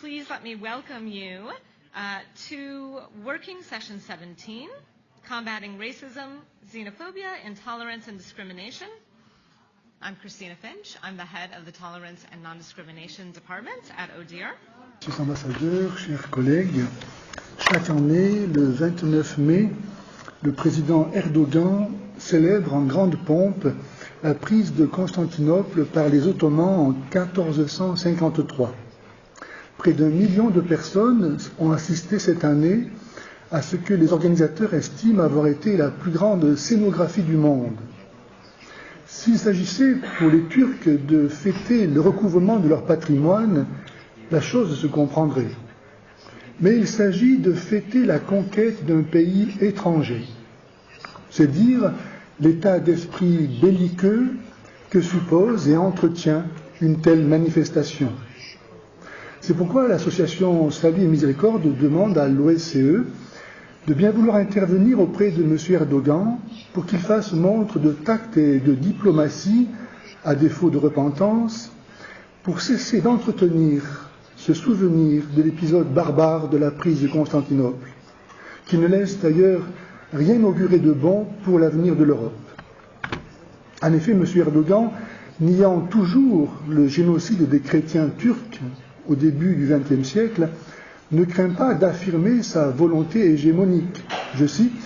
Please let me welcome you to Working Session 17, Combating Racism, Xenophobia, Intolerance, and Discrimination. I'm Christina Finch. I'm the head of the Tolerance and Non-Discrimination Department at ODIHR. Monsieur l'ambassadeur, chers collègues, chaque année, le 29 mai, le président Erdogan célèbre en grande pompe la prise de Constantinople par les Ottomans en 1453. Près d'1 million de personnes ont assisté cette année à ce que les organisateurs estiment avoir été la plus grande scénographie du monde. S'il s'agissait pour les Turcs de fêter le recouvrement de leur patrimoine, la chose se comprendrait. Mais il s'agit de fêter la conquête d'un pays étranger. C'est dire l'état d'esprit belliqueux que suppose et entretient une telle manifestation. C'est pourquoi l'association Salut et Miséricorde demande à l'OSCE de bien vouloir intervenir auprès de M. Erdogan pour qu'il fasse montre de tact et de diplomatie, à défaut de repentance, pour cesser d'entretenir ce souvenir de l'épisode barbare de la prise de Constantinople, qui ne laisse d'ailleurs rien augurer de bon pour l'avenir de l'Europe. En effet, M. Erdogan, niant toujours le génocide des chrétiens turcs au début du XXe siècle, ne craint pas d'affirmer sa volonté hégémonique. Je cite,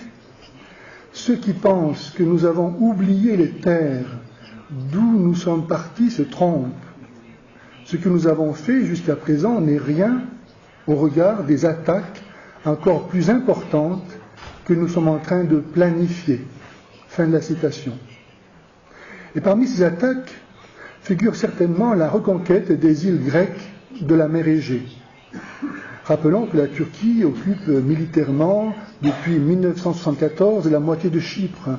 « Ceux qui pensent que nous avons oublié les terres d'où nous sommes partis se trompent. Ce que nous avons fait jusqu'à présent n'est rien au regard des attaques encore plus importantes que nous sommes en train de planifier. » Fin de la citation. Et parmi ces attaques figure certainement la reconquête des îles grecques de la mer Égée. Rappelons que la Turquie occupe militairement depuis 1974 la moitié de Chypre,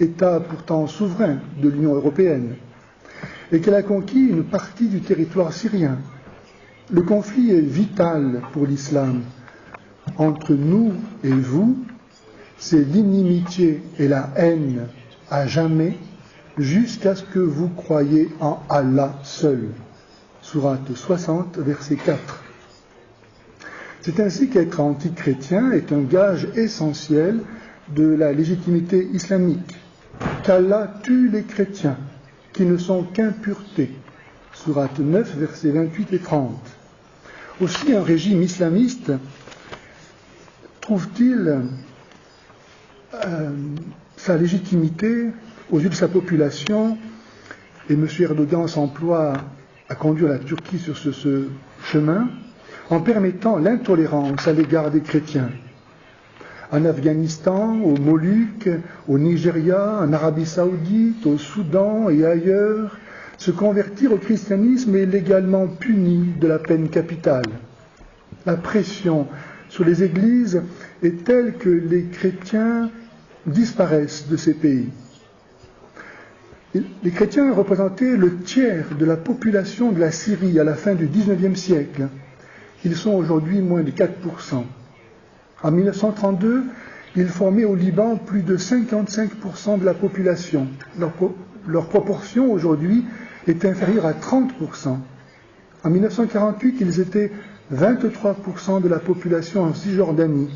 État pourtant souverain de l'Union européenne, et qu'elle a conquis une partie du territoire syrien. Le conflit est vital pour l'islam. Entre nous et vous, c'est l'inimitié et la haine à jamais, jusqu'à ce que vous croyiez en Allah seul. Sourate 60, verset 4. C'est ainsi qu'être anti-chrétien est un gage essentiel de la légitimité islamique. Qu'Allah tue les chrétiens, qui ne sont qu'impuretés. Sourate 9, versets 28 et 30. Aussi, un régime islamiste trouve-t-il sa légitimité aux yeux de sa population, et M. Erdogan s'emploie à conduire la Turquie sur ce chemin, en permettant l'intolérance à l'égard des chrétiens. En Afghanistan, aux Moluques, au Nigeria, en Arabie Saoudite, au Soudan et ailleurs, se convertir au christianisme est légalement puni de la peine capitale. La pression sur les églises est telle que les chrétiens disparaissent de ces pays. Les chrétiens représentaient le tiers de la population de la Syrie à la fin du XIXe siècle. Ils sont aujourd'hui moins de 4%. En 1932, ils formaient au Liban plus de 55% de la population. Leur proportion aujourd'hui est inférieure à 30%. En 1948, ils étaient 23% de la population en Cisjordanie.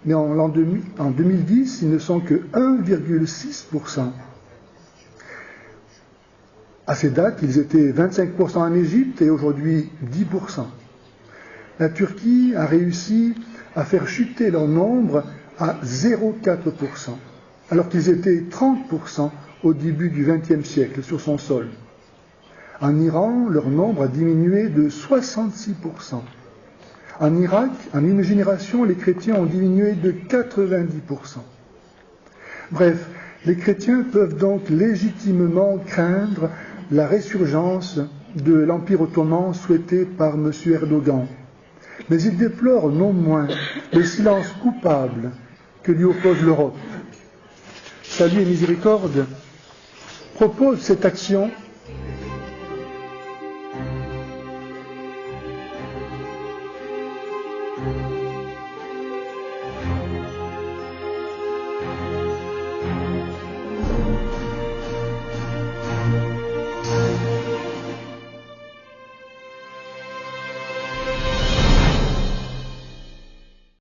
Mais en 2010, ils ne sont que 1,6%. À ces dates, ils étaient 25% en Égypte et aujourd'hui 10%. La Turquie a réussi à faire chuter leur nombre à 0,4%, alors qu'ils étaient 30% au début du XXe siècle sur son sol. En Iran, leur nombre a diminué de 66%. En Irak, en une génération, les chrétiens ont diminué de 90%. Bref, les chrétiens peuvent donc légitimement craindre la résurgence de l'Empire ottoman souhaité par M. Erdogan. Mais il déplore non moins le silence coupable que lui oppose l'Europe. Salut et Miséricorde propose cette action